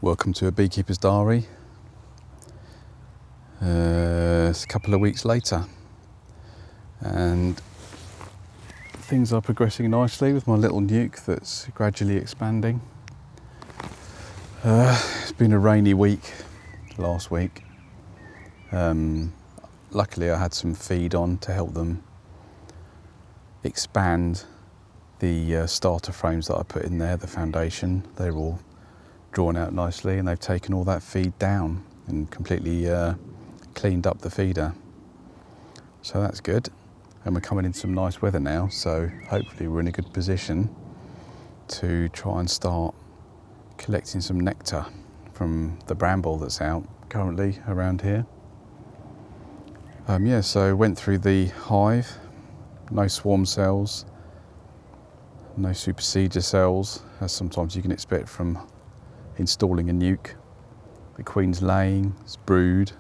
Welcome to A Beekeeper's Diary. It's a couple of weeks later and things are progressing nicely with my little nuke that's gradually expanding. It's been a rainy week last week. Luckily I had some feed on to help them expand the starter frames that I put in there, the foundation. They're all drawn out nicely and they've taken all that feed down and completely cleaned up the feeder. So that's good. And we're coming in some nice weather now, so hopefully we're in a good position to try and start collecting some nectar from the bramble that's out currently around here. So went through the hive, no swarm cells, no supersedure cells, as sometimes you can expect from installing a nuke. The queen's laying, it's brood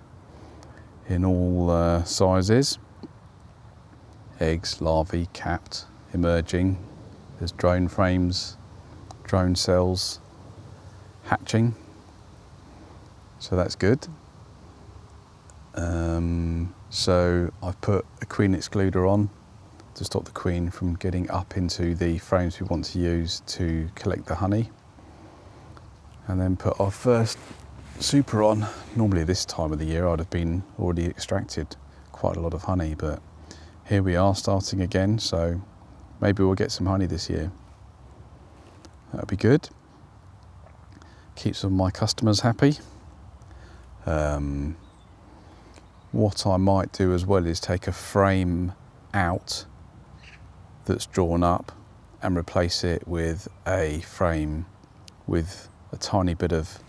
in all sizes. Eggs, larvae, capped, emerging. There's drone frames, drone cells hatching. So that's good. So I've put a queen excluder on to stop the queen from getting up into the frames we want to use to collect the honey. And then put our first super on. Normally this time of the year I'd have been already extracted quite a lot of honey, but here we are starting again, so maybe we'll get some honey this year. That'll be good. Keep some of my customers happy. What I might do as well is take a frame out that's drawn up and replace it with a frame with a tiny bit of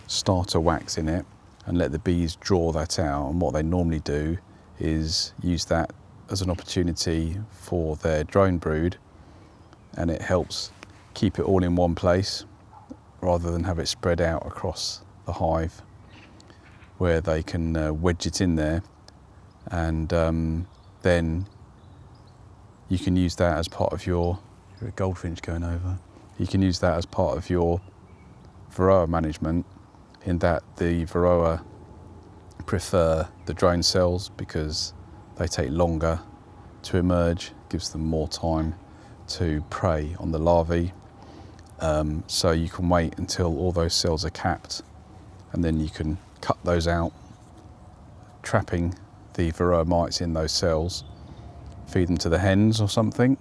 starter wax in it and let the bees draw that out. And what they normally do is use that as an opportunity for their drone brood, and it helps keep it all in one place rather than have it spread out across the hive, where they can wedge it in there, and then you can use that as part of your goldfinch going over. You can use that as part of your Varroa management, in that the Varroa prefer the drone cells because they take longer to emerge, gives them more time to prey on the larvae. So you can wait until all those cells are capped and then you can cut those out, trapping the Varroa mites in those cells, feed them to the hens or something.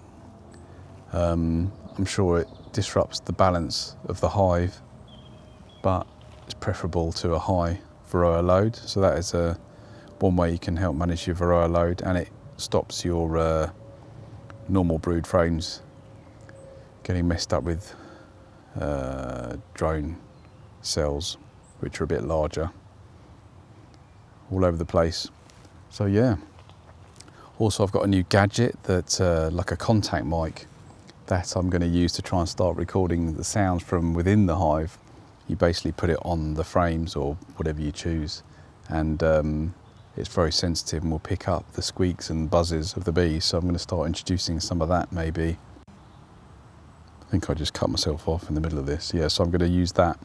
I'm sure it disrupts the balance of the hive, but it's preferable to a high Varroa load. So that is one way you can help manage your Varroa load, and it stops your normal brood frames getting messed up with drone cells, which are a bit larger, all over the place. So yeah. Also I've got a new gadget that's like a contact mic that I'm going to use to try and start recording the sounds from within the hive. You basically put it on the frames or whatever you choose, and it's very sensitive and will pick up the squeaks and buzzes of the bees. So I'm going to start introducing some of that maybe. I think I just cut myself off in the middle of this. Yeah, so I'm going to use that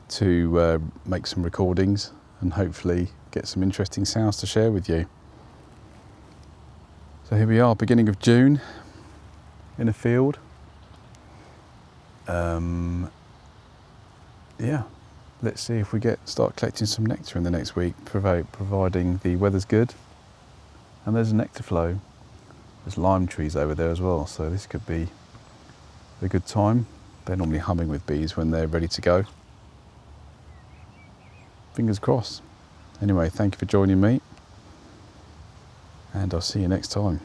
to make some recordings and hopefully get some interesting sounds to share with you. So here we are, beginning of June, in a field. Yeah, let's see if we start collecting some nectar in the next week, providing the weather's good. And there's a nectar flow. There's lime trees over there as well, so this could be a good time. They're normally humming with bees when they're ready to go. Fingers crossed. Anyway, thank you for joining me, and I'll see you next time.